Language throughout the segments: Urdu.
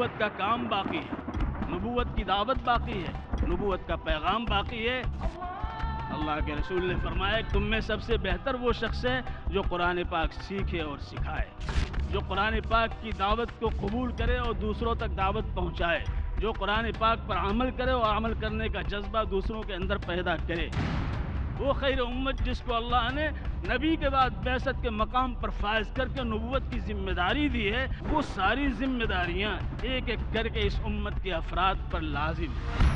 نبوت کا کام باقی ہے، نبوت کی دعوت باقی ہے، نبوت کا پیغام باقی ہے۔ اللہ کے رسول نے فرمایا کہ تم میں سب سے بہتر وہ شخص ہے جو قرآن پاک سیکھے اور سکھائے، جو قرآن پاک کی دعوت کو قبول کرے اور دوسروں تک دعوت پہنچائے، جو قرآن پاک پر عمل کرے اور عمل کرنے کا جذبہ دوسروں کے اندر پیدا کرے۔ وہ خیر امت جس کو اللہ نے نبی کے بعد بعثت کے مقام پر فائز کر کے نبوت کی ذمہ داری دی ہے، وہ ساری ذمہ داریاں ایک ایک کر کے اس امت کے افراد پر لازم ہیں۔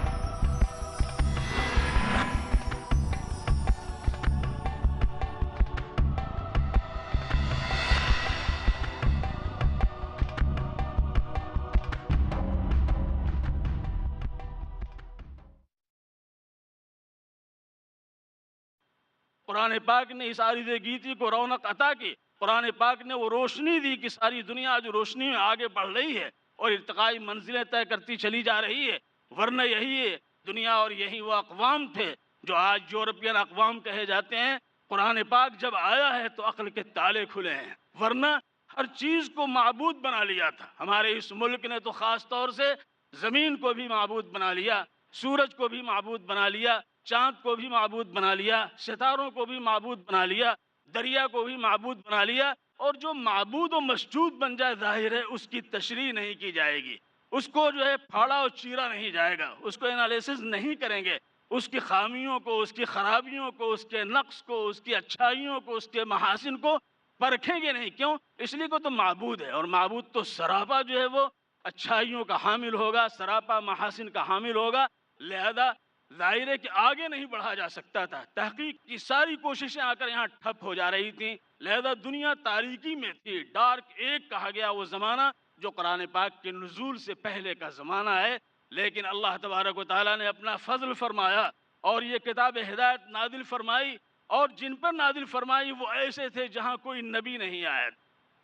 قرآن پاک نے اس عارض گیتی کو رونق عطا کی، قرآن پاک نے وہ روشنی دی کہ ساری دنیا جو روشنی میں آگے بڑھ رہی ہے اور ارتقائی منزلیں طے کرتی چلی جا رہی ہے۔ ورنہ یہی ہے دنیا اور یہی وہ اقوام تھے جو آج یورپین اقوام کہے جاتے ہیں۔ قرآن پاک جب آیا ہے تو عقل کے تالے کھلے ہیں، ورنہ ہر چیز کو معبود بنا لیا تھا۔ ہمارے اس ملک نے تو خاص طور سے زمین کو بھی معبود بنا لیا، سورج کو بھی معبود بنا لیا، چاند کو بھی معبود بنا لیا، ستاروں کو بھی معبود بنا لیا، دریا کو بھی معبود بنا لیا۔ اور جو معبود و مسجود بن جائے ظاہر ہے اس کی تشریح نہیں کی جائے گی، اس کو جو ہے پھاڑا اور چیرا نہیں جائے گا، اس کو انالیسس نہیں کریں گے، اس کی خامیوں کو، اس کی خرابیوں کو، اس کے نقص کو، اس کی اچھائیوں کو، اس کے محاسن کو پرکھیں گے نہیں۔ کیوں؟ اس لیے کہ تو معبود ہے، اور معبود تو سراپا جو ہے وہ اچھائیوں کا حامل ہوگا، سراپا محاسن کا حامل ہوگا، لہذا ظاہر ہے کہ آگے نہیں بڑھا جا سکتا تھا۔ تحقیق کی ساری کوششیں آ کر یہاں ٹھپ ہو جا رہی تھیں، لہذا دنیا تاریکی میں تھی۔ ڈارک ایج کہا گیا وہ زمانہ جو قرآن پاک کے نزول سے پہلے کا زمانہ ہے، لیکن اللہ تبارک و تعالیٰ نے اپنا فضل فرمایا اور یہ کتاب ہدایت نازل فرمائی، اور جن پر نازل فرمائی وہ ایسے تھے جہاں کوئی نبی نہیں آیا،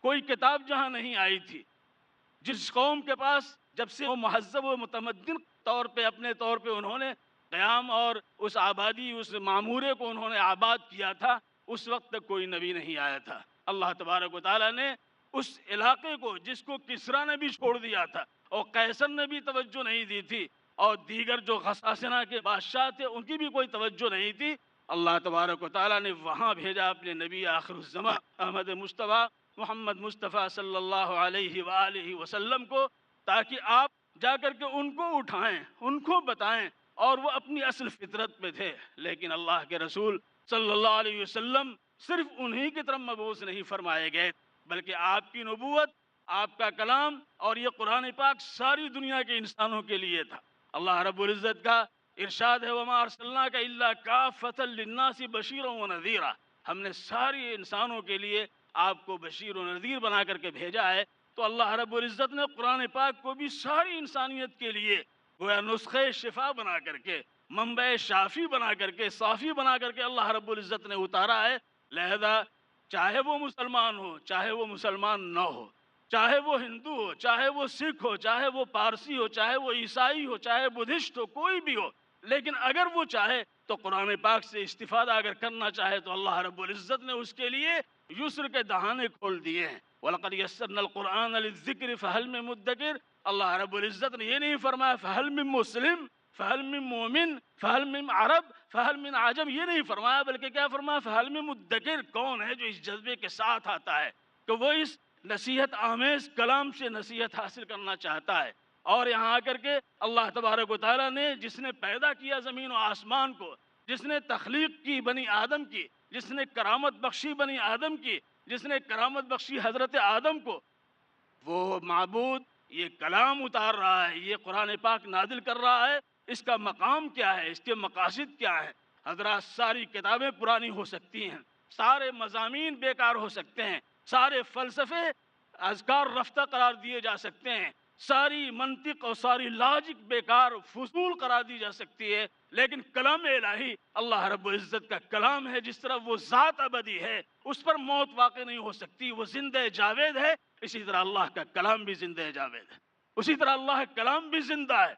کوئی کتاب جہاں نہیں آئی تھی۔ جس قوم کے پاس جب سے وہ مہذب و متمدن طور پہ اپنے طور پہ انہوں نے قیام اور اس آبادی، اس معمورے کو انہوں نے آباد کیا تھا، اس وقت تک کوئی نبی نہیں آیا تھا۔ اللہ تبارک و تعالیٰ نے اس علاقے کو، جس کو کسریٰ نے بھی چھوڑ دیا تھا اور قیصر نے بھی توجہ نہیں دی تھی، اور دیگر جو غساسنہ کے بادشاہ تھے ان کی بھی کوئی توجہ نہیں تھی، اللہ تبارک و تعالیٰ نے وہاں بھیجا اپنے نبی آخر الزمان احمد مصطفیٰ محمد مصطفیٰ صلی اللہ علیہ وآلہ وسلم کو، تاکہ آپ جا کر کے ان کو اٹھائیں، ان کو بتائیں، اور وہ اپنی اصل فطرت پہ تھے۔ لیکن اللہ کے رسول صلی اللہ علیہ وسلم صرف انہی کی طرف مبعوث نہیں فرمائے گئے، بلکہ آپ کی نبوت، آپ کا کلام اور یہ قرآن پاک ساری دنیا کے انسانوں کے لیے تھا۔ اللہ رب العزت کا ارشاد ہے وَمَا أَرْسَلْنَاكَ إِلَّا كَافَّةً لِلنَّاسِ بَشِيرًا وَنَذِيرًا، ہم نے ساری انسانوں کے لیے آپ کو بشیر و نذیر بنا کر کے بھیجا ہے۔ تو اللہ رب العزت نے قرآن پاک کو بھی ساری انسانیت کے لیے گویا نسخے شفا بنا کر کے، منبع شافی بنا کر کے، صافی بنا کر کے اللہ رب العزت نے اتارا ہے۔ لہذا چاہے وہ مسلمان ہو، چاہے وہ مسلمان نہ ہو، چاہے وہ ہندو ہو، چاہے وہ سکھ ہو، چاہے وہ پارسی ہو، چاہے وہ عیسائی ہو، چاہے بدھسٹ ہو، کوئی بھی ہو، لیکن اگر وہ چاہے تو قرآن پاک سے استفادہ اگر کرنا چاہے تو اللہ رب العزت نے اس کے لیے یسر کے دہانے کھول دیے ہیں۔ وَلَقَدْ يَسَّرْنَا الْقُرْآنَ لِلذِّكْرِ فَهَلْ مِن مُدَّكِرٍ، اللہ رب العزت نے یہ نہیں فرمایا فَهَلْ مِن مسلم، فَهَلْ مِن مومن، فَهَلْ مِن عرب، فَهَلْ مِن عجم، یہ نہیں فرمایا، بلکہ کیا فرمایا فَهَلْ مِن مُدَّكِرٍ، کون ہے جو اس جذبے کے ساتھ آتا ہے کہ وہ اس نصیحت آمیز کلام سے نصیحت حاصل کرنا چاہتا ہے۔ اور یہاں آ کر کے اللہ تبارک و تعالیٰ نے جس نے پیدا کیا زمین و آسمان کو، جس نے تخلیق کی بنی آدم کی، جس نے کرامت بخشی بنی آدم کی، جس نے کرامت بخشی حضرت آدم کو، وہ معبود یہ کلام اتار رہا ہے، یہ قرآن پاک نازل کر رہا ہے، اس کا مقام کیا ہے، اس کے مقاصد کیا ہے؟ حضرات ساری کتابیں پرانی ہو سکتی ہیں، سارے مضامین بیکار ہو سکتے ہیں، سارے فلسفے اذکار رفتہ قرار دیے جا سکتے ہیں، ساری منطق اور ساری لاجک بیکار فضول قرار دی جا سکتی ہے، لیکن کلام الہی اللہ رب العزت کا کلام ہے، جس طرح وہ ذات ابدی ہے، اس پر موت واقع نہیں ہو سکتی، وہ زندہ جاوید ہے، اسی طرح اللہ کا کلام بھی زندہ جاوید ہے، اسی طرح اللہ کا کلام بھی زندہ ہے۔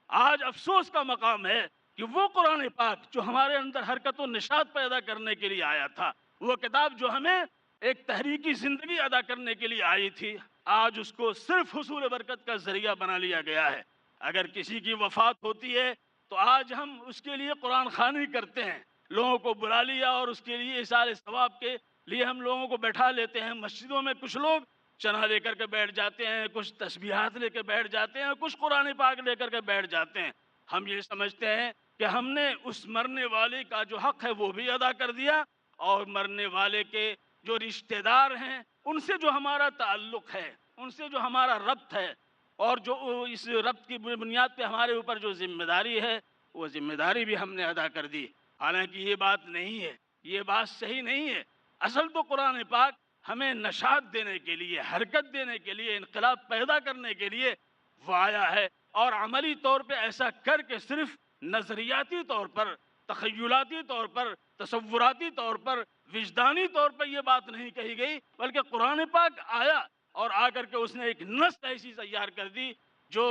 آج افسوس کا مقام ہے کہ وہ قرآن پاک جو ہمارے اندر حرکت و نشاط پیدا کرنے کے لیے آیا تھا، وہ کتاب جو ہمیں ایک تحریکی زندگی ادا کرنے کے لیے آئی تھی، آج اس کو صرف حصول برکت کا ذریعہ بنا لیا گیا ہے۔ اگر کسی کی وفات ہوتی ہے تو آج ہم اس کے لیے قرآن خوانی کرتے ہیں، لوگوں کو بلا لیا اور اس کے لیے اِیصال ثواب کے لیے ہم لوگوں کو بیٹھا لیتے ہیں۔ مسجدوں میں کچھ لوگ چنا لے کر کے بیٹھ جاتے ہیں، کچھ تسبیحات لے کے بیٹھ جاتے ہیں، کچھ قرآن پاک لے کر کے بیٹھ جاتے ہیں۔ ہم یہ سمجھتے ہیں کہ ہم نے اس مرنے والے کا جو حق ہے وہ بھی ادا کر دیا، اور مرنے والے کے جو رشتہ دار ہیں ان سے جو ہمارا تعلق ہے، ان سے جو ہمارا ربط ہے، اور جو اس ربط کی بنیاد پہ ہمارے اوپر جو ذمہ داری ہے وہ ذمہ داری بھی ہم نے ادا کر دی۔ حالانکہ یہ بات نہیں ہے، یہ بات صحیح نہیں ہے۔ اصل تو قرآن پاک ہمیں نشاط دینے کے لیے، حرکت دینے کے لیے، انقلاب پیدا کرنے کے لیے وہ آیا ہے، اور عملی طور پہ ایسا کر کے صرف نظریاتی طور پر، تخیلاتی طور پر، تصوراتی طور پر، وجدانی طور پر یہ بات نہیں کہی گئی، بلکہ قرآن پاک آیا اور آ کر کے اس نے ایک نسل ایسی تیار کر دی جو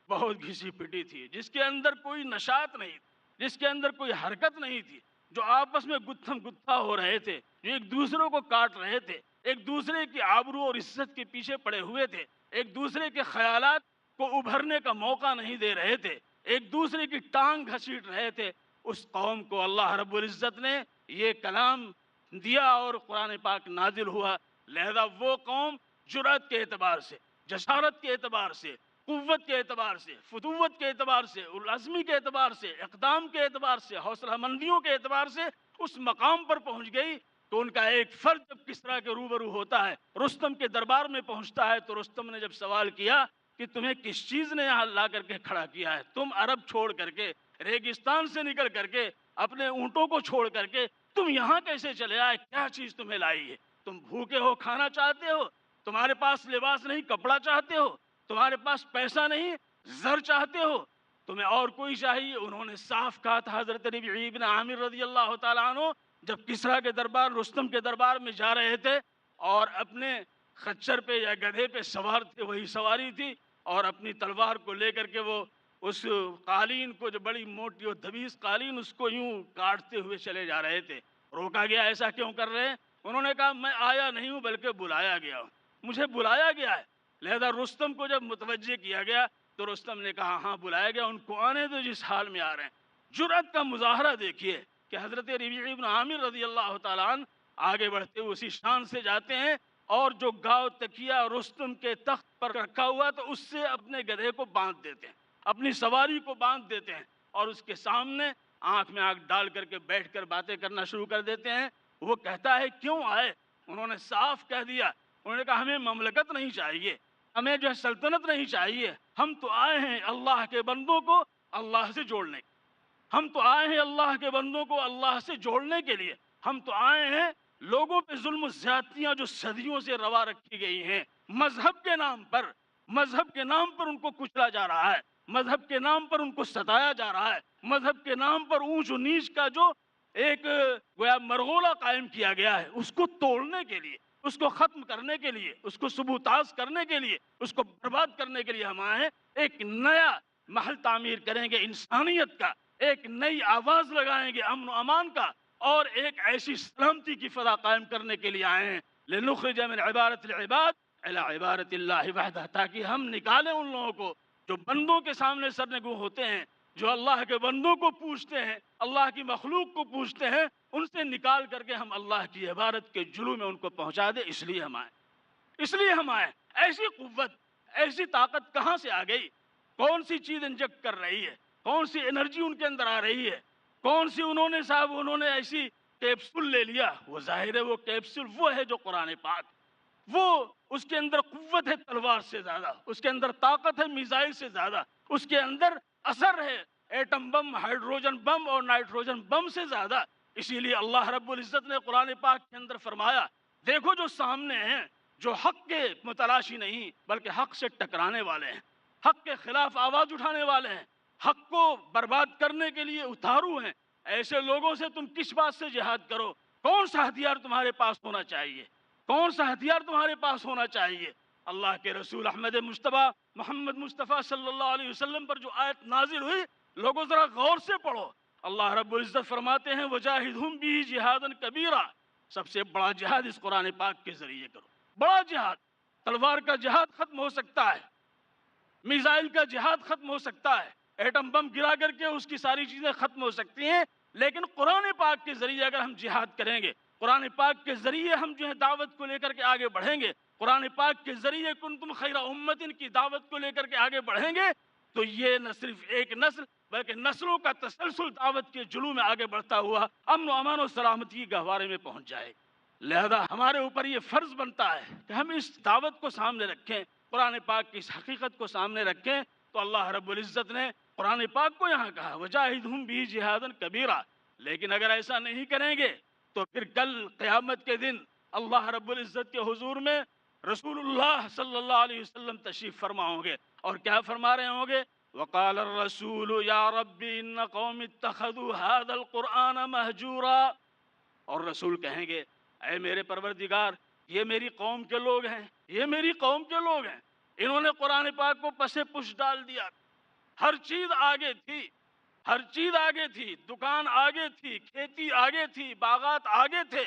بہت گھسی پٹی تھی، جس کے اندر کوئی نشاط نہیں تھی، جس کے اندر کوئی حرکت نہیں تھی، جو آپس میں گتھم گتھا ہو رہے تھے، جو ایک دوسرے کو کاٹ رہے تھے، ایک دوسرے کی آبرو اور عزت کے پیچھے پڑے ہوئے تھے، ایک دوسرے کے خیالات کو ابھرنے کا موقع نہیں دے رہے تھے، ایک دوسرے کی ٹانگ گھسیٹ رہے تھے۔ اس قوم کو اللہ رب العزت نے یہ کلام دیا اور قرآن پاک نازل ہوا، لہذا وہ قوم جرأت کے اعتبار سے، جسارت کے اعتبار سے، قوت کے اعتبار سے، فتوت کے اعتبار سے، العزمی کے اعتبار سے، اقدام کے اعتبار سے، حوصلہ مندیوں کے اعتبار سے اس مقام پر پہنچ گئی۔ تو ان کا ایک فرد جب کسریٰ کے روبرو ہوتا ہے، رستم کے دربار میں پہنچتا ہے، تو رستم نے جب سوال کیا کہ تمہیں کس چیز نے یہاں لا کر کے کھڑا کیا ہے، تم عرب چھوڑ کر کے، ریگستان سے نکل کر کے، اپنے اونٹوں کو چھوڑ کر کے تم یہاں کیسے چلے آئے، کیا چیز تمہیں لائی ہے؟ تم بھوکے ہو، کھانا چاہتے ہو، تمہارے پاس لباس نہیں، کپڑا چاہتے ہو، تمہارے پاس پیسہ نہیں، زر چاہتے ہو، تمہیں اور کوئی چاہیے؟ انہوں نے صاف کہا تھا حضرت ربیعہ بن عامر رضی اللہ تعالیٰ عنہ جب کسریٰ کے دربار، رستم کے دربار میں جا رہے تھے، اور اپنے خچر پہ یا گدھے پہ سوار تھے، وہی سواری تھی، اور اپنی تلوار کو لے کر کے وہ اس قالین کو، جو بڑی موٹی اور دبیز قالین، اس کو یوں کاٹتے ہوئے چلے جا رہے تھے۔ روکا گیا، ایسا کیوں کر رہے ہیں؟ انہوں نے کہا میں آیا نہیں ہوں بلکہ بلایا گیا ہوں، مجھے بلایا گیا ہے۔ لہذا رستم کو جب متوجہ کیا گیا تو رستم نے کہا ہاں بلایا گیا، ان کو آنے دو جس حال میں آ رہے ہیں۔ جرأت کا مظاہرہ دیکھیے کہ حضرت ربیعہ بن عامر رضی اللہ تعالیٰ عنہ آگے بڑھتے ہوئے اسی شان سے جاتے ہیں، اور جو گاؤ تکیہ رستم کے تخت پر رکھا ہوا تو اس سے اپنے گدھے کو باندھ دیتے ہیں، اپنی سواری کو باندھ دیتے ہیں، اور اس کے سامنے آنکھ میں آنکھ ڈال کر کے بیٹھ کر باتیں کرنا شروع کر دیتے ہیں۔ وہ کہتا ہے کیوں آئے؟ انہوں نے صاف کہہ دیا، انہوں نے کہا ہمیں مملکت نہیں چاہیے، ہمیں جو ہے سلطنت نہیں چاہیے، ہم تو آئے ہیں اللہ کے بندوں کو اللہ سے جوڑنے، ہم تو آئے ہیں اللہ کے بندوں کو اللہ سے جوڑنے کے لیے، ہم تو آئے ہیں لوگوں پہ ظلم و زیادتیاں جو صدیوں سے روا رکھی گئی ہیں، مذہب کے نام پر، مذہب کے نام پر ان کو کچلا جا رہا ہے، مذہب کے نام پر ان کو ستایا جا رہا ہے، مذہب کے نام پر اونچ و نیچ کا جو ایک گویا مرغولا قائم کیا گیا ہے، اس کو توڑنے کے لیے، اس کو ختم کرنے کے لیے، اس کو سبوتاز کرنے کے لیے، اس کو برباد کرنے کے لیے ہم آئے ہیں۔ ایک نیا محل تعمیر کریں گے انسانیت کا، ایک نئی آواز لگائیں گے امن و امان کا، اور ایک ایسی سلامتی کی فضا قائم کرنے کے لیے آئے ہیں، لنخرج من عبادت العباد الى عبادت اللہ وحدہ، تاکہ ہم نکالیں ان لوگوں کو جو بندوں کے سامنے سرنگوں ہوتے ہیں، جو اللہ کے بندوں کو پوچھتے ہیں، اللہ کی مخلوق کو پوچھتے ہیں، ان سے نکال کر کے ہم اللہ کی عبادت کے جلو میں ان کو پہنچا دیں۔ اس لیے ہم آئے، اس لیے ہم آئے۔ ایسی قوت، ایسی طاقت کہاں سے آ گئی؟ کون سی چیز انجیکٹ کر رہی ہے؟ کون سی انرجی ان کے اندر آ رہی ہے؟ کون سی انہوں نے ایسی کیپسول لے لیا؟ وہ ظاہر ہے وہ کیپسول وہ ہے جو قرآن پاک، وہ اس کے اندر قوت ہے تلوار سے زیادہ، اس کے اندر طاقت ہے میزائل سے زیادہ، اس کے اندر اثر ہے ایٹم بم، ہائیڈروجن بم اور نائٹروجن بم سے زیادہ۔ اسی لیے اللہ رب العزت نے قرآن پاک کے اندر فرمایا دیکھو جو سامنے ہیں، جو حق کے متلاشی نہیں بلکہ حق سے ٹکرانے والے ہیں، حق کے خلاف آواز اٹھانے والے ہیں، حق کو برباد کرنے کے لیے اتارو ہیں، ایسے لوگوں سے تم کس بات سے جہاد کرو؟ کون سا ہتھیار تمہارے پاس ہونا چاہیے؟ کون سا ہتھیار تمہارے پاس ہونا چاہیے؟ اللہ کے رسول احمد مصطفیٰ محمد مصطفیٰ صلی اللہ علیہ وسلم پر جو آیت نازل ہوئی، لوگوں ذرا غور سے پڑھو۔ اللہ رب العزت فرماتے ہیں وَجَاهِدْهُمْ بِهِ جِهَادًا كَبِيرًا، سب سے بڑا جہاد اس قرآن پاک کے ذریعے کرو، بڑا جہاد۔ تلوار کا جہاد ختم ہو سکتا ہے، میزائل کا جہاد ختم ہو سکتا ہے، ایٹم بم گرا کر کے اس کی ساری چیزیں ختم ہو سکتی ہیں، لیکن قرآن پاک کے ذریعے اگر ہم جہاد کریں گے، قرآن پاک کے ذریعے ہم جو ہے دعوت کو لے کر کے آگے بڑھیں گے، قرآن پاک کے ذریعے کنتم خیر امت کی دعوت کو لے کر کے آگے بڑھیں گے، تو یہ نہ صرف ایک نسل بلکہ نسلوں کا تسلسل دعوت کے جلو میں آگے بڑھتا ہوا امن و امان و سلامتی کے گہوارے میں پہنچ جائے گا۔ لہذا ہمارے اوپر یہ فرض بنتا ہے کہ ہم اس دعوت کو سامنے رکھیں، قرآن پاک کی اس حقیقت کو سامنے رکھیں۔ تو اللہ رب العزت نے قرآن پاک کو یہاں کہا وَجَاهِدْهُمْ بِهِ جِهَادًا كَبِيرًا، لیکن اگر ایسا نہیں کریں گے تو پھر کل قیامت کے دن اللہ رب العزت کے حضور میں رسول اللہ صلی اللہ علیہ وسلم تشریف فرما ہوں گے، اور کیا فرما رہے ہوں گے؟ وَقَالَ الرَّسُولُ يَا رَبِّ إِنَّ قَوْمِ اتَّخَذُوا هَذَا الْقُرْآنَ مَهْجُورًا، اور رسول کہیں گے اے میرے پروردگار، یہ میری قوم کے لوگ ہیں، یہ میری قوم کے لوگ ہیں، انہوں نے قرآن پاک کو پس پش ڈال دیا، ہر چیز آگے تھی، ہر چیز آگے تھی، دکان آگے تھی، کھیتی آگے تھی، باغات آگے تھے،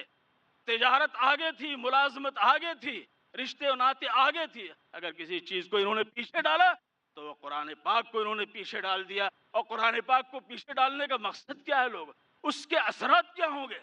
تجارت آگے تھی، ملازمت آگے تھی، رشتے و ناطے آگے تھی، اگر کسی چیز کو انہوں نے پیچھے ڈالا تو وہ قرآن پاک کو انہوں نے پیچھے ڈال دیا۔ اور قرآن پاک کو پیچھے ڈالنے کا مقصد کیا ہے؟ لوگ اس کے اثرات کیا ہوں گے؟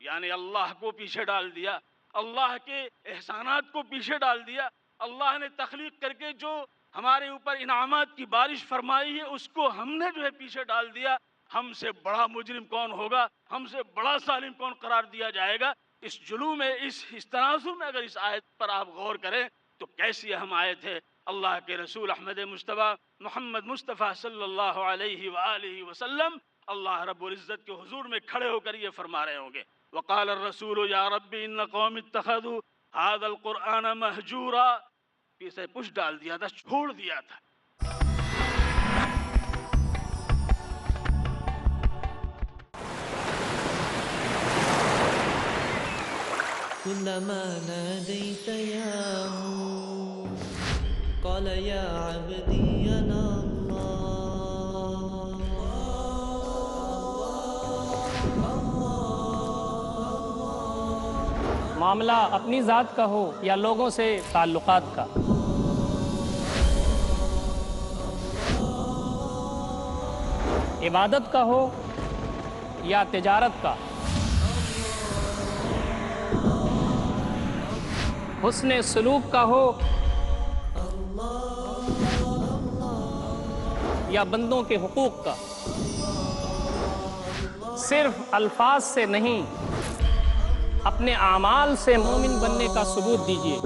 یعنی اللہ کو پیچھے ڈال دیا، اللہ کے احسانات کو پیچھے ڈال دیا، اللہ نے تخلیق کر کے جو ہمارے اوپر انعامات کی بارش فرمائی ہے اس کو ہم نے جو ہے پیچھے ڈال دیا۔ ہم سے بڑا مجرم کون ہوگا؟ ہم سے بڑا ظالم کون قرار دیا جائے گا؟ اس جلو میں، اس تناظر میں اگر اس آیت پر آپ غور کریں تو کیسی اہم آیت ہے۔ اللہ کے رسول احمد مصطفیٰ محمد مصطفیٰ صلی اللہ علیہ وآلہ وسلم اللہ رب العزت کے حضور میں کھڑے ہو کر یہ فرما رہے ہوں گے وقال الرسول یا رب ان قوم اتخذوا هذا القرآن مہجورا، پیچھے پش ڈال دیا تھا، چھوڑ دیا تھا۔ كلما ناديت يا نور قال يا عبدي أنا معاملہ اپنی ذات کا ہو یا لوگوں سے تعلقات کا، عبادت کا ہو یا تجارت کا، حسن سلوک کا ہو یا بندوں کے حقوق کا، صرف الفاظ سے نہیں اپنے اعمال سے مومن بننے کا ثبوت دیجیے۔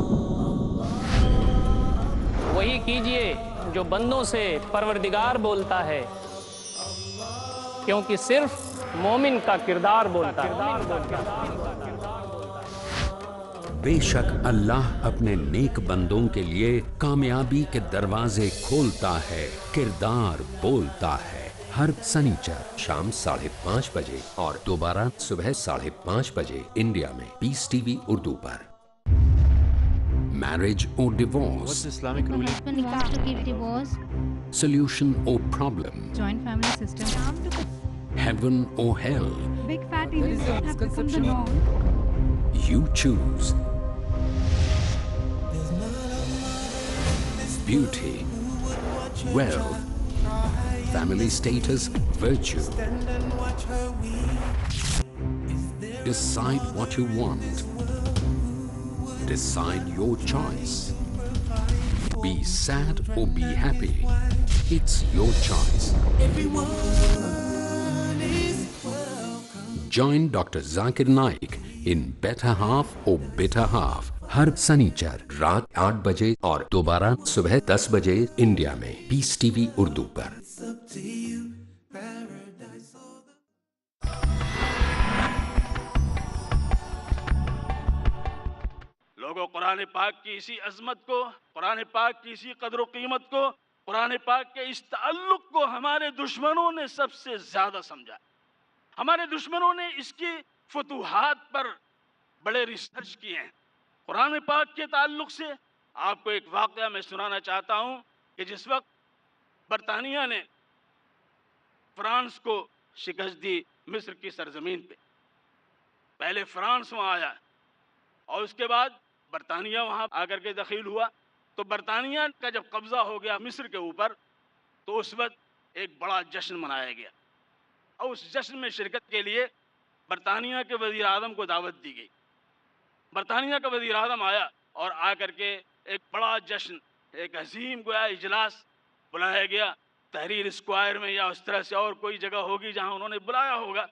وہی کیجیے جو بندوں سے پروردگار بولتا ہے، کیونکہ صرف مومن کا کردار بولتا ہے۔ بے شک اللہ اپنے نیک بندوں کے لیے کامیابی کے دروازے کھولتا ہے، کردار بولتا ہے۔ ہر سنیچر شام 5:30 بجے اور دوبارہ صبح 5:30 بجے انڈیا میں پیس ٹی وی اردو پر۔ Marriage or divorce? What's Islamic ruling? Husband wants to give divorce. Solution or problem? Joint family system. Heaven or hell? Big fat Indians have become the norm. You choose. Beauty, wealth, family status, virtue. Decide what you want. Decide your choice. Be sad or be happy. It's your choice. Join Dr. Zakir Naik in Better Half or Bitter Half. ہر سنیچر رات 8 بجے اور دوبارہ صبح 10 بجے انڈیا میں پیس ٹی وی اردو پر۔ لوگوں قرآن پاک کی اسی عظمت کو، قرآن پاک کی اسی قدر و قیمت کو، قرآن پاک کے اس تعلق کو ہمارے دشمنوں نے سب سے زیادہ سمجھا۔ ہمارے دشمنوں نے اس کی فتوحات پر بڑے ریسرچ کیے ہیں۔ قرآن پاک کے تعلق سے آپ کو ایک واقعہ میں سنانا چاہتا ہوں کہ جس وقت برطانیہ نے فرانس کو شکست دی مصر کی سرزمین پہ، پہلے فرانس وہاں آیا اور اس کے بعد برطانیہ وہاں آ کر کے دخیل ہوا، تو برطانیہ کا جب قبضہ ہو گیا مصر کے اوپر تو اس وقت ایک بڑا جشن منایا گیا، اور اس جشن میں شرکت کے لیے برطانیہ کے وزیر اعظم کو دعوت دی گئی۔ برطانیہ کا وزیر اعظم آیا اور آ کر کے ایک بڑا جشن، ایک عظیم گویا اجلاس بلایا گیا تحریر اسکوائر میں یا اس طرح سے اور کوئی جگہ ہوگی جہاں انہوں نے بلایا ہوگا۔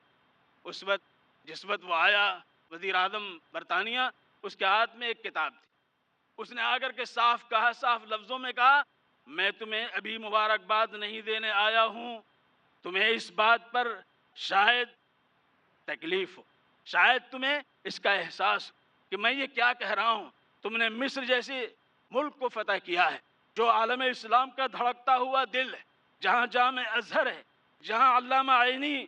اس وقت جس وقت وہ آیا وزیر اعظم برطانیہ، اس کے ہاتھ میں ایک کتاب تھی۔ اس نے آ کر کے صاف کہا، صاف لفظوں میں کہا، میں تمہیں ابھی مبارکباد نہیں دینے آیا ہوں، تمہیں اس بات پر شاید تکلیف ہو، شاید تمہیں اس کا احساس ہو کہ میں یہ کیا کہہ رہا ہوں۔ تم نے مصر جیسے ملک کو فتح کیا ہے جو عالم اسلام کا دھڑکتا ہوا دل ہے، جہاں جامع ازہر ہے، جہاں علامہ عینی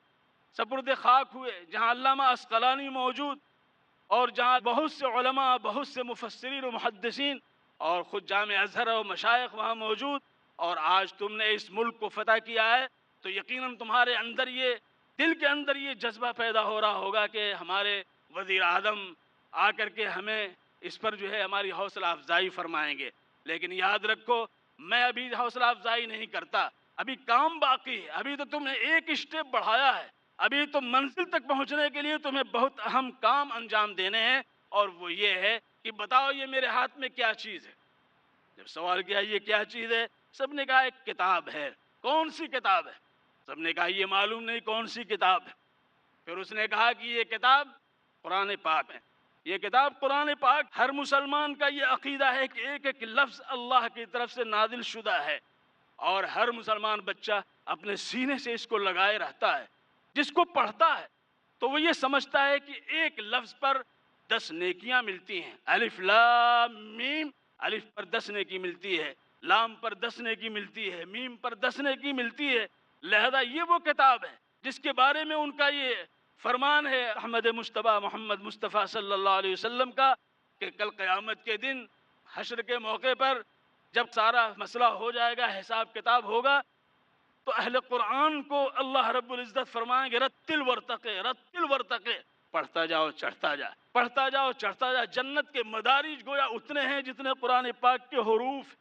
سپرد خاک ہوئے، جہاں علامہ عسقلانی موجود، اور جہاں بہت سے علماء، بہت سے مفسرین و محدثین اور خود جامع ازہر و مشائخ وہاں موجود، اور آج تم نے اس ملک کو فتح کیا ہے تو یقیناً تمہارے اندر یہ دل کے اندر یہ جذبہ پیدا ہو رہا ہوگا کہ ہمارے وزیر اعظم آ کر کے ہمیں اس پر جو ہے ہماری حوصلہ افزائی فرمائیں گے۔ لیکن یاد رکھو، میں ابھی حوصلہ افزائی نہیں کرتا، ابھی کام باقی ہے، ابھی تو تم نے ایک اسٹیپ بڑھایا ہے، ابھی تو منزل تک پہنچنے کے لیے تمہیں بہت اہم کام انجام دینے ہیں، اور وہ یہ ہے کہ بتاؤ یہ میرے ہاتھ میں کیا چیز ہے۔ جب سوال کیا یہ کیا چیز ہے، سب نے کہا ایک کتاب ہے۔ کون سی کتاب ہے؟ سب نے کہا یہ معلوم نہیں کون سی کتاب ہے۔ پھر اس نے کہا کہ یہ کتاب قرآن پاک ہے۔ یہ کتاب قرآن پاک، ہر مسلمان کا یہ عقیدہ ہے کہ ایک ایک لفظ اللہ کی طرف سے نازل شدہ ہے، اور ہر مسلمان بچہ اپنے سینے سے اس کو لگائے رہتا ہے۔ جس کو پڑھتا ہے تو وہ یہ سمجھتا ہے کہ ایک لفظ پر 10 نیکیاں ملتی ہیں۔ الف لام میم، الف پر 10 نیکی ملتی ہے، لام پر 10 نیکی ملتی ہے، میم پر 10 نیکی ملتی ہے۔ لہذا یہ وہ کتاب ہے جس کے بارے میں ان کا یہ فرمان ہے احمد مجتبیٰ محمد مصطفیٰ صلی اللہ علیہ وسلم کا، کہ کل قیامت کے دن حشر کے موقع پر جب سارا مسئلہ ہو جائے گا، حساب کتاب ہوگا، تو اہل قرآن کو اللہ رب العزت فرمائیں گے رتل ورتقے، رتل ورتقے، پڑھتا جاؤ چڑھتا جا، پڑھتا جاؤ چڑھتا جا۔ جنت کے مدارج گویا اتنے ہیں جتنے قرآن پاک کے حروف،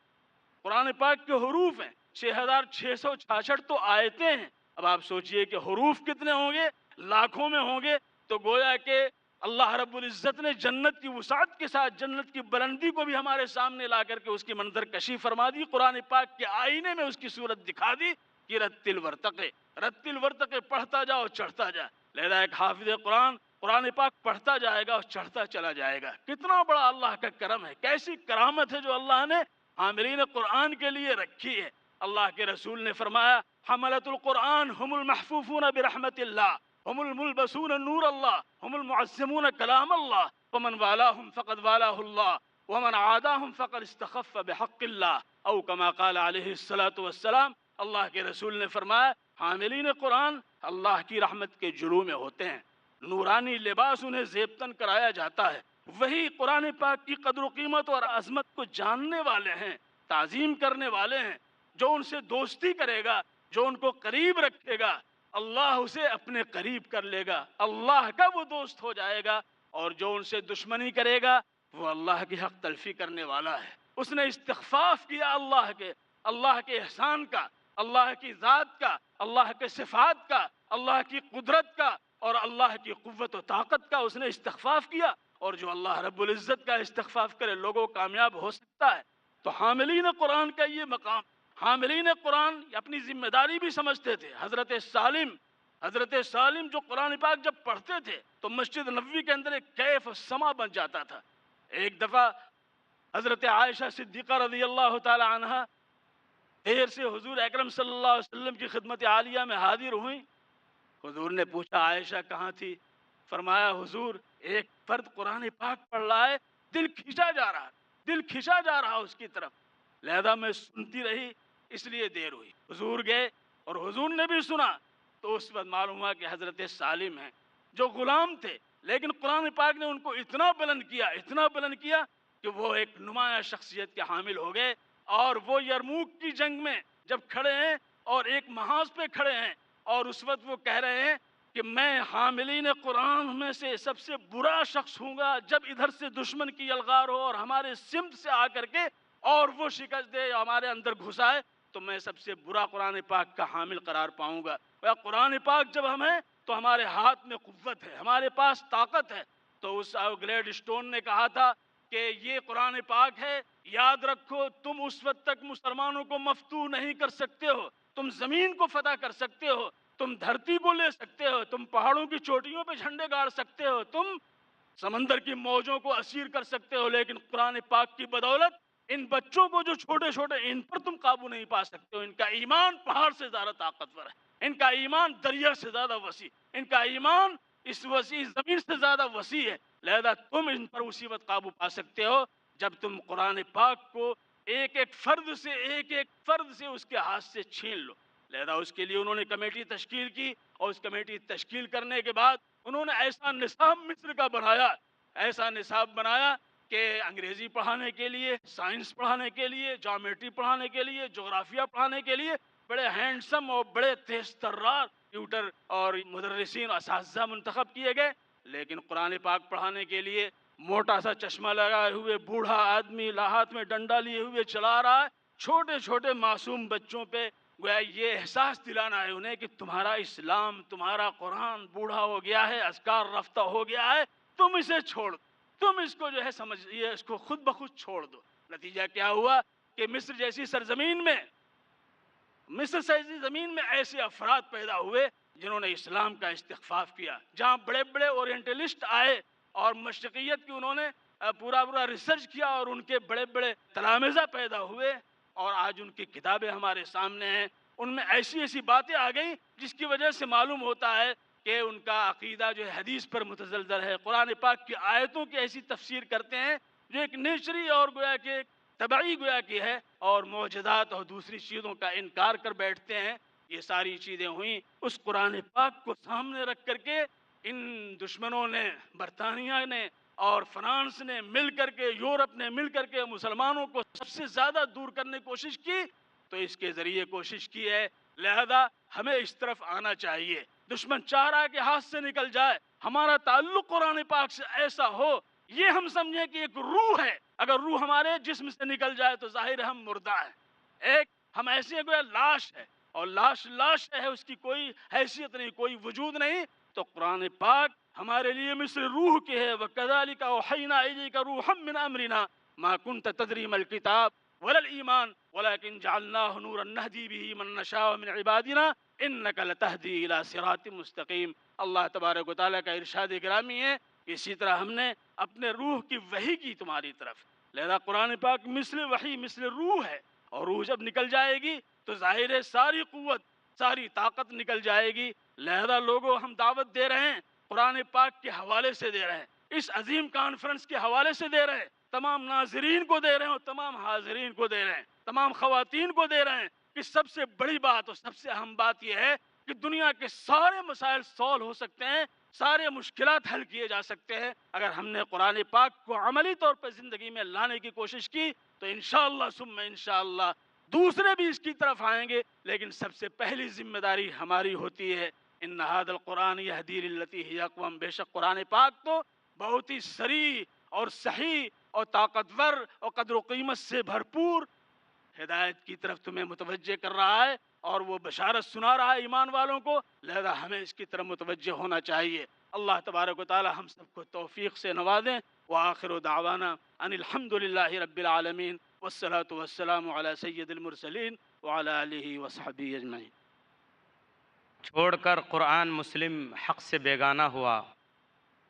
قرآن پاک کے حروف ہیں۔ 6666 تو آیتیں ہیں، اب آپ سوچئے کہ حروف کتنے ہوں گے، لاکھوں میں ہوں گے، تو گویا کہ اللہ رب العزت نے جنت کی وسعت کے ساتھ جنت کی بلندی کو بھی ہمارے سامنے لا کر کے اس کی منظر کشی فرما دی، قرآن پاک کے آئینے میں اس کی صورت دکھا دی کہ رتل ورتقے، رتل ورتقے، پڑھتا جاؤ چڑھتا جا۔ لہذا ایک حافظ قرآن پاک پڑھتا جائے گا اور چڑھتا چلا جائے گا۔ کتنا بڑا اللہ کا کرم ہے، کیسی کرامت ہے جو اللہ نے حاملین قرآن کے لیے رکھی ہے۔ اللہ کے رسول نے فرمایا حملۃ القرآن هم المحفوفون برحمت اللہ، هم الملبسون نور اللہ، هم المعظمون کلام اللہ، ومن والاهم فقد والاه اللہ، ومن عاداهم فقد استخف بحق اللہ، او کما قال علیہ الصلاۃ والسلام۔ اللہ کے رسول نے فرمایا حاملین قرآن اللہ کی رحمت کے جلوہ میں ہوتے ہیں، نورانی لباس انہیں زیبتن کرایا جاتا ہے، وہی قرآن پاک کی قدر و قیمت اور عظمت کو جاننے والے ہیں، تعظیم کرنے والے ہیں۔ جو ان سے دوستی کرے گا، جو ان کو قریب رکھے گا، اللہ اسے اپنے قریب کر لے گا، اللہ کا وہ دوست ہو جائے گا، اور جو ان سے دشمنی کرے گا وہ اللہ کی حق تلفی کرنے والا ہے۔ اس نے استخفاف کیا اللہ کے احسان کا، اللہ کی ذات کا، اللہ کے صفات کا، اللہ کی قدرت کا اور اللہ کی قوت و طاقت کا، اس نے استخفاف کیا۔ اور جو اللہ رب العزت کا استخفاف کرے لوگوں کامیاب ہو سکتا ہے۔ تو حاملین قرآن کا یہ مقام، حاملین قرآن اپنی ذمہ داری بھی سمجھتے تھے۔ حضرت سالم جو قرآن پاک جب پڑھتے تھے تو مسجد نبوی کے اندر ایک کیف السما بن جاتا تھا۔ ایک دفعہ حضرت عائشہ صدیقہ رضی اللہ تعالی عنہا دیر سے حضور اکرم صلی اللہ علیہ وسلم کی خدمت عالیہ میں حاضر ہوئیں۔ حضور نے پوچھا عائشہ کہاں تھی؟ فرمایا حضور ایک فرد قرآن پاک پڑھ رہا ہے، دل کھینچا جا رہا اس کی طرف، لہذا میں سنتی رہی، اس لیے دیر ہوئی۔ حضور گئے اور حضور نے بھی سنا، تو اس وقت معلوم ہوا کہ حضرت سالم ہیں جو غلام تھے، لیکن قرآن پاک نے ان کو اتنا بلند کیا کہ وہ ایک نمایاں شخصیت کے حامل ہو گئے۔ اور وہ یرموک کی جنگ میں جب کھڑے ہیں اور ایک محاذ پہ کھڑے ہیں، اور اس وقت وہ کہہ رہے ہیں کہ میں حاملین قرآن میں سے سب سے برا شخص ہوں گا جب ادھر سے دشمن کی یلغار ہو اور ہمارے سمت سے آ کر کے اور وہ شکست دے یا ہمارے اندر گھسائے تو میں سب سے برا قرآن پاک کا حامل قرار پاؤں گا۔ قرآن پاک جب ہمیں تو ہمارے ہاتھ میں قوت ہے، ہمارے پاس طاقت ہے۔ تو اس گلیڈ اسٹون نے کہا تھا کہ یہ قرآن پاک ہے، یاد رکھو تم اس وقت تک مسلمانوں کو مفتوح نہیں کر سکتے ہو، تم زمین کو فتح کر سکتے ہو، تم دھرتی کو لے سکتے ہو، تم پہاڑوں کی چوٹیوں پہ جھنڈے گاڑ سکتے ہو، تم سمندر کی موجوں کو اسیر کر سکتے ہو، لیکن قرآن پاک کی بدولت ان بچوں کو جو چھوٹے چھوٹے ان پر تم قابو نہیں پا سکتے ہو۔ ان کا ایمان پہاڑ سے زیادہ طاقتور ہے، ان کا ایمان دریا سے زیادہ وسیع، ان کا ایمان اس وسیع زمین سے زیادہ وسیع ہے، لہذا تم ان پر اسی وقت قابو پا سکتے ہو جب تم قرآن پاک کو ایک ایک فرد سے اس کے ہاتھ سے چھین لو۔ لہذا اس کے لیے انہوں نے کمیٹی تشکیل کی، اور اس کمیٹی تشکیل کرنے کے بعد انہوں نے ایسا نصاب مصر کا بنایا، ایسا نصاب بنایا کہ انگریزی پڑھانے کے لیے، سائنس پڑھانے کے لیے، جیومیٹری پڑھانے کے لیے، جغرافیہ پڑھانے کے لیے بڑے ہینڈسم اور بڑے تیز ترار ٹیوٹر اور مدرسین اساتذہ منتخب کیے گئے، لیکن قرآن پاک پڑھانے کے لیے موٹا سا چشمہ لگائے ہوئے بوڑھا آدمی ہاتھ میں ڈنڈا لیے ہوئے چلا رہا ہے، چھوٹے چھوٹے معصوم بچوں پہ گویا یہ احساس دلانا ہے انہیں کہ تمہارا اسلام، تمہارا قرآن بوڑھا ہو گیا ہے، اذکار رفتہ ہو گیا ہے، تم اسے چھوڑ دو، تم اس کو جو ہے سمجھیے، اس کو خود بخود چھوڑ دو۔ نتیجہ کیا ہوا کہ مصر جیسی سرزمین میں ایسے افراد پیدا ہوئے جنہوں نے اسلام کا استخفاف کیا، جہاں بڑے بڑے اورینٹلسٹ آئے اور مشرقیت کی انہوں نے پورا ریسرچ کیا اور ان کے بڑے بڑے تلامذہ پیدا ہوئے، اور آج ان کی کتابیں ہمارے سامنے ہیں، ان میں ایسی ایسی باتیں آ گئیں جس کی وجہ سے معلوم ہوتا ہے کہ ان کا عقیدہ جو ہے حدیث پر متزلزل ہے، قرآن پاک کی آیتوں کی ایسی تفسیر کرتے ہیں جو ایک نیچری اور گویا کہ طبعی گویا کی ہے، اور معجزات اور دوسری چیزوں کا انکار کر بیٹھتے ہیں۔ یہ ساری چیزیں ہوئیں اس قرآن پاک کو سامنے رکھ کر کے ان دشمنوں نے، برطانیہ نے اور فرانس نے مل کر کے، یورپ نے مل کر کے مسلمانوں کو سب سے زیادہ دور کرنے کی کوشش کی، تو اس کے ذریعے کوشش کی ہے، لہذا ہمیں اس طرف آنا چاہیے۔ دشمن چاہ رہا ہے کہ ہاتھ سے نکل جائے، ہمارا تعلق قرآن پاک سے ایسا ہو، یہ ہم سمجھیں کہ ایک روح ہے، اگر روح ہمارے جسم سے نکل جائے تو ظاہر ہم مردہ ہیں، ایک ہم ایسے کوئی لاش ہے، اور لاش ہے، اس کی کوئی حیثیت نہیں، کوئی وجود نہیں، تو قرآن پاک ہمارے لیے مثل روح کے ہے۔ وَكَذَلِكَ أَوْحَيْنَا إِلَيْكَ رُوحًا مِّنْ أَمْرِنَا مَا كُنْتَ تَدْرِي مَا الْكِتَابُ وَلَا الْإِيمَانُ وَلَكِنْ جَعَلْنَاهُ نُورًا نَهْدِي بِهِ مَن نَّشَاءُ مِنْ عِبَادِنَا إِنَّكَ لَتَهْدِي إِلَى صِرَاطٍ مُّسْتَقِيمٍ۔ اللہ تبارک و تعالیٰ کا ارشاد گرامی ہے، اسی طرح ہم نے اپنے روح کی وحی کی تمہاری طرف، لہذا قرآن پاک مثل وحی، مثل روح ہے، اور روح جب نکل جائے گی تو ظاہر ہے ساری قوت، ساری طاقت نکل جائے گی۔ لہذا لوگوں، ہم دعوت دے رہے ہیں، قرآن پاک کے حوالے سے دے رہے ہیں، اس عظیم کانفرنس کے حوالے سے دے رہے ہیں، تمام ناظرین کو دے رہے ہیں، تمام حاضرین کو دے رہے ہیں، تمام خواتین کو دے رہے ہیں کہ سب سے بڑی بات اور سب سے اہم بات یہ ہے کہ دنیا کے سارے مسائل سولو ہو سکتے ہیں، سارے مشکلات حل کیے جا سکتے ہیں اگر ہم نے قرآن پاک کو عملی طور پر زندگی میں لانے کی کوشش کی، تو انشاءاللہ ثم انشاءاللہ دوسرے بھی اس کی طرف آئیں گے، لیکن سب سے پہلی ذمہ داری ہماری ہوتی ہے۔ ان ھذا القرآن یہدی للتی ہی اقوم، بے شک قرآن پاک تو بہت ہی صریح اور صحیح اور طاقتور اور قدر و قیمت سے بھرپور ہدایت کی طرف تمہیں متوجہ کر رہا ہے، اور وہ بشارت سنا رہا ہے ایمان والوں کو، لہذا ہمیں اس کی طرف متوجہ ہونا چاہیے۔ اللہ تبارک و تعالی ہم سب کو توفیق سے نوازیں۔ وآخر دعوانا ان الحمد للہ رب العالمین، والصلاة والسلام علی سید المرسلین وعلی آلہ وصحبہ اجمعین۔ چھوڑ کر قرآن مسلم حق سے بیگانہ ہوا،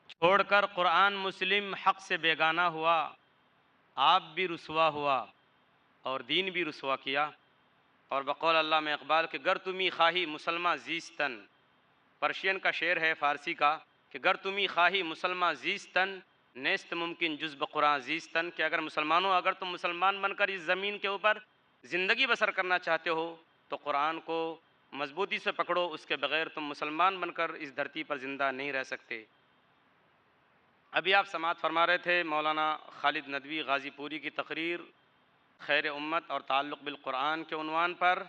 چھوڑ کر قرآن مسلم حق سے بیگانہ ہوا، آپ بھی رسوا ہوا اور دین بھی رسوا کیا۔ اور بقول علامہ اقبال کہ گر تمی خواہی مسلمہ زیستن، پرشین کا شعر ہے فارسی کا، کہ گر تمی خواہی مسلمہ زیستن نیست ممکن جز بقرآن زیستن، کہ اگر تم مسلمان بن کر اس زمین کے اوپر زندگی بسر کرنا چاہتے ہو تو قرآن کو مضبوطی سے پکڑو، اس کے بغیر تم مسلمان بن کر اس دھرتی پر زندہ نہیں رہ سکتے۔ ابھی آپ سماعت فرما رہے تھے مولانا خالد ندوی غازی پوری کی تقریر خیر امت اور تعلق بالقرآن کے عنوان پر۔